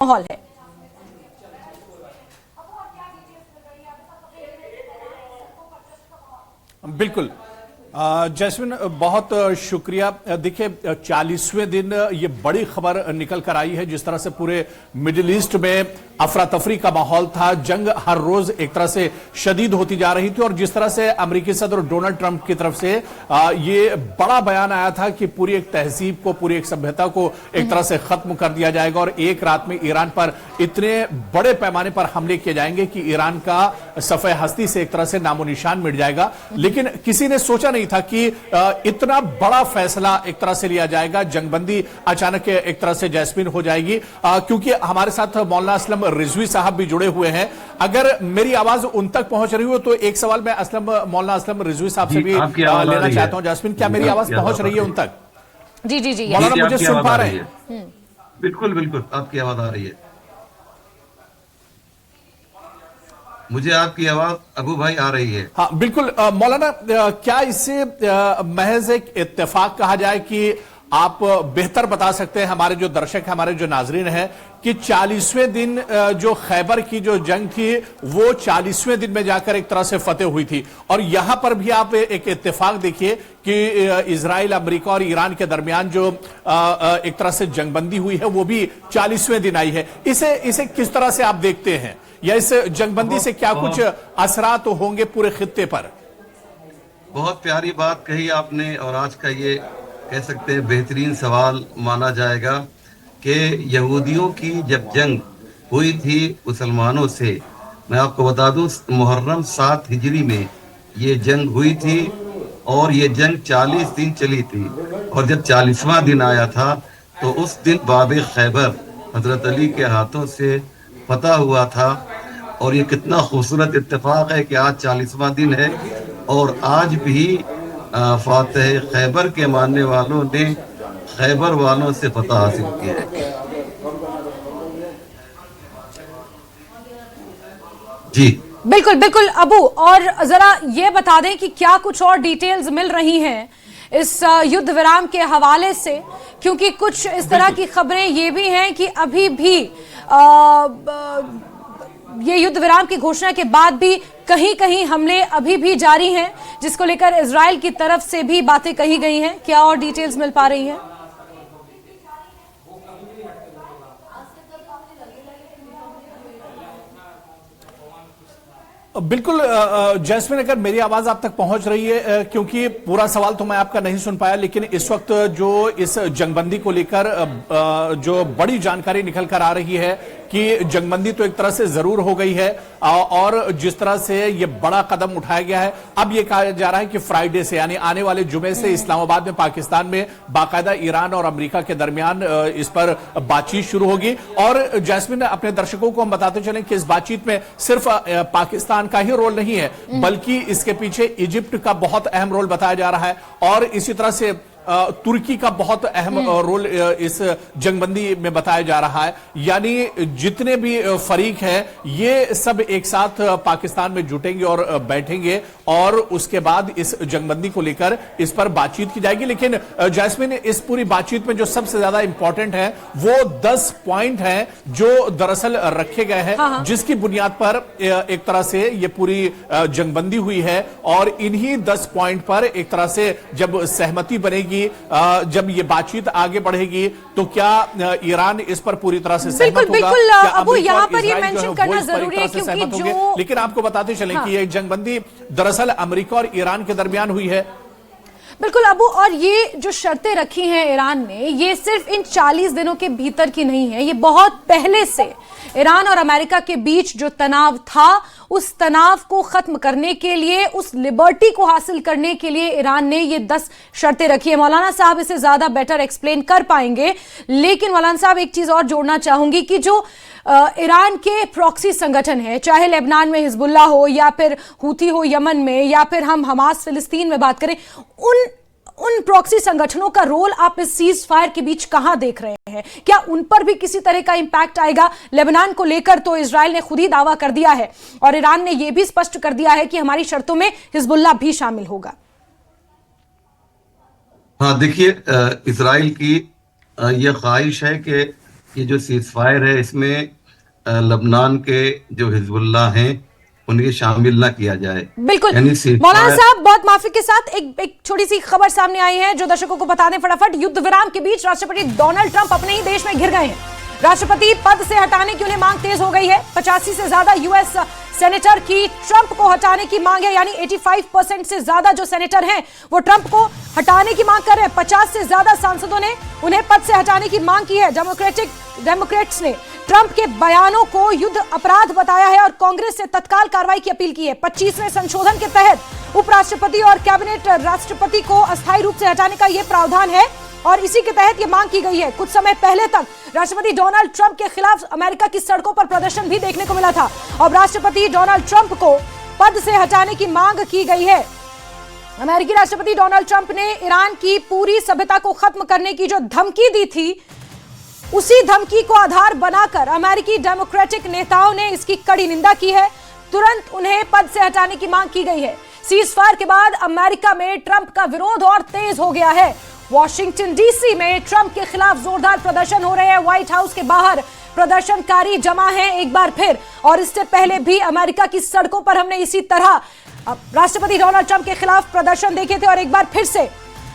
माहौल है। बिल्कुल जैस्मिन, बहुत शुक्रिया। देखिए 40वें दिन ये बड़ी खबर निकल कर आई है। जिस तरह से पूरे मिडिल ईस्ट में अफरा तफरी का माहौल था, जंग हर रोज एक तरह से शदीद होती जा रही थी, और जिस तरह से अमेरिकी सदर डोनाल्ड ट्रंप की तरफ से ये बड़ा बयान आया था कि पूरी एक तहजीब को, पूरी एक सभ्यता को एक तरह से खत्म कर दिया जाएगा और एक रात में ईरान पर इतने बड़े पैमाने पर हमले किए जाएंगे कि ईरान का सफ़े हस्ती से एक तरह से नामो निशान मिट जाएगा। लेकिन किसी ने सोचा नहीं था कि इतना बड़ा फैसला एक तरह से लिया जाएगा, जंगबंदी अचानक एक तरह से जैस्मिन हो जाएगी। क्योंकि हमारे साथ मौलाना असलम रिजवी साहब भी जुड़े हुए हैं। अगर मेरी आवाज उन तक पहुंच रही हो तो एक सवाल मैं मौलाना असलम रिजवी साहब से भी लेना चाहता हूं। जैस्मिन, क्या मेरी आवाज पहुंच रही है उन तक? जी जी जी, मौलाना मुझे सुन पा रहे हैं? बिल्कुल बिल्कुल आपकी आवाज आ रही है, मुझे आपकी आवाज अबू भाई आ रही है। हाँ बिल्कुल मौलाना, क्या इससे महज एक इत्तेफाक कहा जाए कि आप बेहतर बता सकते हैं, हमारे जो दर्शक हैं, हमारे जो नाजरीन हैं, कि 40वें दिन जो खैबर की जो जंग थी वो 40वें दिन में जाकर एक तरह से फतेह हुई थी, और यहां पर भी आप एक इत्तेफाक देखिए कि इजराइल, अमेरिका और ईरान के दरमियान जो एक तरह से जंगबंदी हुई है वो भी 40वें दिन आई है। इसे किस तरह से आप देखते हैं, या इस जंगबंदी से क्या कुछ असरात होंगे पूरे खित्ते पर? बहुत प्यारी बात कही आपने, और आज का ये कह सकते हैं बेहतरीन सवाल माना जाएगा कि यहूदियों की जब जंग हुई थी मुसलमानों से, मैं आपको बता दूं मुहर्रम 7 हिजरी में ये जंग हुई थी, और ये जंग 40 दिन चली थी, और जब 40वां दिन आया था तो उस दिन बाब खैबर हजरत अली के हाथों से फतह हुआ था। और ये कितना खूबसूरत इत्तेफाक है कि आज 40वां दिन है, और आज भी फातह खैबर के मानने वालों ने खैबर वालों से फतह हासिल की है। जी बिल्कुल बिल्कुल अबू, और जरा ये बता दें कि क्या कुछ और डिटेल्स मिल रही हैं इस युद्ध विराम के हवाले से, क्योंकि कुछ इस तरह की खबरें ये भी हैं कि अभी भी ये युद्ध विराम की घोषणा के बाद भी कहीं कहीं हमले अभी भी जारी हैं, जिसको लेकर इजराइल की तरफ से भी बातें कही गई हैं। क्या और डिटेल्स मिल पा रही हैं? बिल्कुल जैस्मिन, अगर मेरी आवाज आप तक पहुंच रही है, क्योंकि पूरा सवाल तो मैं आपका नहीं सुन पाया, लेकिन इस वक्त जो इस जंगबंदी को लेकर जो बड़ी जानकारी निकल कर आ रही है कि जंगबंदी तो एक तरह से जरूर हो गई है, और जिस तरह से ये बड़ा कदम उठाया गया है, अब ये कहा जा रहा है कि फ्राइडे से यानी आने वाले जुमे से इस्लामाबाद में, पाकिस्तान में बाकायदा ईरान और अमेरिका के दरमियान इस पर बातचीत शुरू होगी। और जैस्मिन, अपने दर्शकों को हम बताते चलें कि इस बातचीत में सिर्फ पाकिस्तान का ही रोल नहीं है, बल्कि इसके पीछे इजिप्ट का बहुत अहम रोल बताया जा रहा है, और इसी तरह से तुर्की का बहुत अहम रोल इस जंगबंदी में बताया जा रहा है। यानी जितने भी फरीक हैं ये सब एक साथ पाकिस्तान में जुटेंगे और बैठेंगे, और उसके बाद इस जंगबंदी को लेकर इस पर बातचीत की जाएगी। लेकिन जैस्मिन, इस पूरी बातचीत में जो सबसे ज्यादा इंपॉर्टेंट है वो 10 पॉइंट हैं जो दरअसल रखे गए हैं, जिसकी बुनियाद पर एक तरह से ये पूरी जंगबंदी हुई है, और इन्हीं 10 पॉइंट पर एक तरह से जब सहमति बनेगी, जब ये बातचीत आगे बढ़ेगी, तो क्या ईरान इस पर पूरी तरह से सहमत होगा? बिल्कुल अब यहाँ पर ये मेंशन करना जरूरी है, क्योंकि जो लेकिन आपको बताते चलें कि ये जंगबंदी दरअसल अमेरिका और ईरान के दरमियान हुई है। बिल्कुल अबू, और ये जो शर्तें रखी हैं ईरान ने, ये सिर्फ इन 40 दिनों के भीतर की नहीं है, ये बहुत पहले से ईरान और अमेरिका के बीच जो तनाव था उस तनाव को खत्म करने के लिए, उस लिबर्टी को हासिल करने के लिए ईरान ने ये 10 शर्तें रखी है। मौलाना साहब इसे ज्यादा बेटर एक्सप्लेन कर पाएंगे, लेकिन मौलाना साहब एक चीज और जोड़ना चाहूंगी कि जो ईरान के प्रॉक्सी संगठन है, चाहे लेबनान में हिजबुल्लाह हो या फिर हूथी हो यमन में, या फिर हम हमास फिलिस्तीन में बात करें, उन प्रॉक्सी संगठनों का रोल आप इस सीज फायर के बीच कहां देख रहे हैं? क्या उन पर भी किसी तरह का इंपैक्ट आएगा? लेबनान को लेकर तो इजराइल ने खुद ही दावा कर दिया है, और ईरान ने यह भी स्पष्ट कर दिया है कि हमारी शर्तों में हिजबुल्लाह भी शामिल होगा। हाँ देखिए, इजराइल की यह ख्वाहिश है कि ये जो सीज फायर है इसमें लबनान के जो हिजबुल्लाह हैं उन्हें शामिल ना किया जाए। बिल्कुल यानी मौलाना साहब, बहुत माफी के साथ एक छोटी सी खबर सामने आई है जो दर्शकों को बता दें फटाफट। युद्ध विराम के बीच राष्ट्रपति डोनाल्ड ट्रंप अपने ही देश में घिर गए हैं। राष्ट्रपति पद से हटाने की उन्हें मांग तेज हो गई है। 85 से ज्यादा यूएस सेनेटर की ट्रंप को हटाने की मांग है, यानी 85% से ज्यादा जो सेनेटर हैं वो ट्रंप को हटाने की मांग कर रहे हैं। 50 से ज्यादा सांसदों ने उन्हें पद से हटाने की मांग की है। डेमोक्रेट्स ने ट्रंप के बयानों को युद्ध अपराध बताया है और कांग्रेस से तत्काल कार्रवाई की अपील की है। 25वें संशोधन के तहत उपराष्ट्रपति और कैबिनेट राष्ट्रपति को अस्थायी रूप से हटाने का यह प्रावधान है और इसी के तहत यह मांग की गई है। कुछ समय पहले तक राष्ट्रपति डोनाल्ड ट्रंप के खिलाफ अमेरिका की सड़कों पर प्रदर्शन भी देखने को मिला था। अब राष्ट्रपति डोनाल्ड ट्रंप को पद से हटाने की मांग की गई है। अमेरिकी राष्ट्रपति डोनाल्ड ट्रंप ने ईरान की पूरी सभ्यता को खत्म करने की जो धमकी दी थी, उसी धमकी को आधार बनाकर अमेरिकी डेमोक्रेटिक नेताओं ने इसकी कड़ी निंदा की है। तुरंत उन्हें पद से हटाने की मांग की गई है। सीज फायर के बाद अमेरिका में ट्रंप का विरोध और तेज हो गया है। वॉशिंगटन डीसी में ट्रंप के खिलाफ जोरदार प्रदर्शन हो रहे हैं। व्हाइट हाउस के बाहर प्रदर्शनकारी जमा हैं एक बार फिर, और इससे पहले भी अमेरिका की सड़कों पर हमने इसी तरह राष्ट्रपति डोनाल्ड ट्रंप के खिलाफ प्रदर्शन देखे थे और एक बार फिर से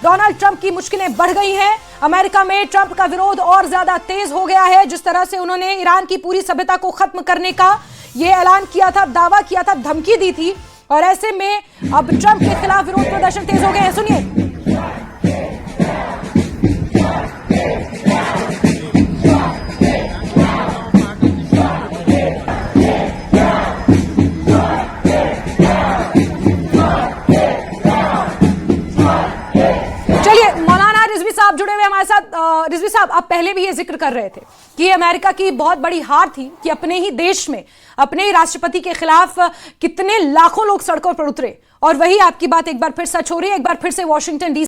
डोनाल्ड ट्रंप की मुश्किलें बढ़ गई हैं। अमेरिका में ट्रंप का विरोध और ज्यादा तेज हो गया है। जिस तरह से उन्होंने ईरान की पूरी सभ्यता को खत्म करने का यह ऐलान किया था, दावा किया था, धमकी दी थी, और ऐसे में अब ट्रंप के खिलाफ विरोध प्रदर्शन तेज हो गए हैं। सुनिए। आप जुड़े हुए हमारे साथ। रिजवी साहब, आप पहले भी ये जिक्र कर रहे थे कि अमेरिका की बहुत बड़ी हार थी कि अपने ही देश में अपने ही राष्ट्रपति के खिलाफ कितने लाखों लोग सड़कों पर उतरे, और वही आपकी बात एक बार फिर सच हो रही है। एक बार फिर से वॉशिंगटन डीसी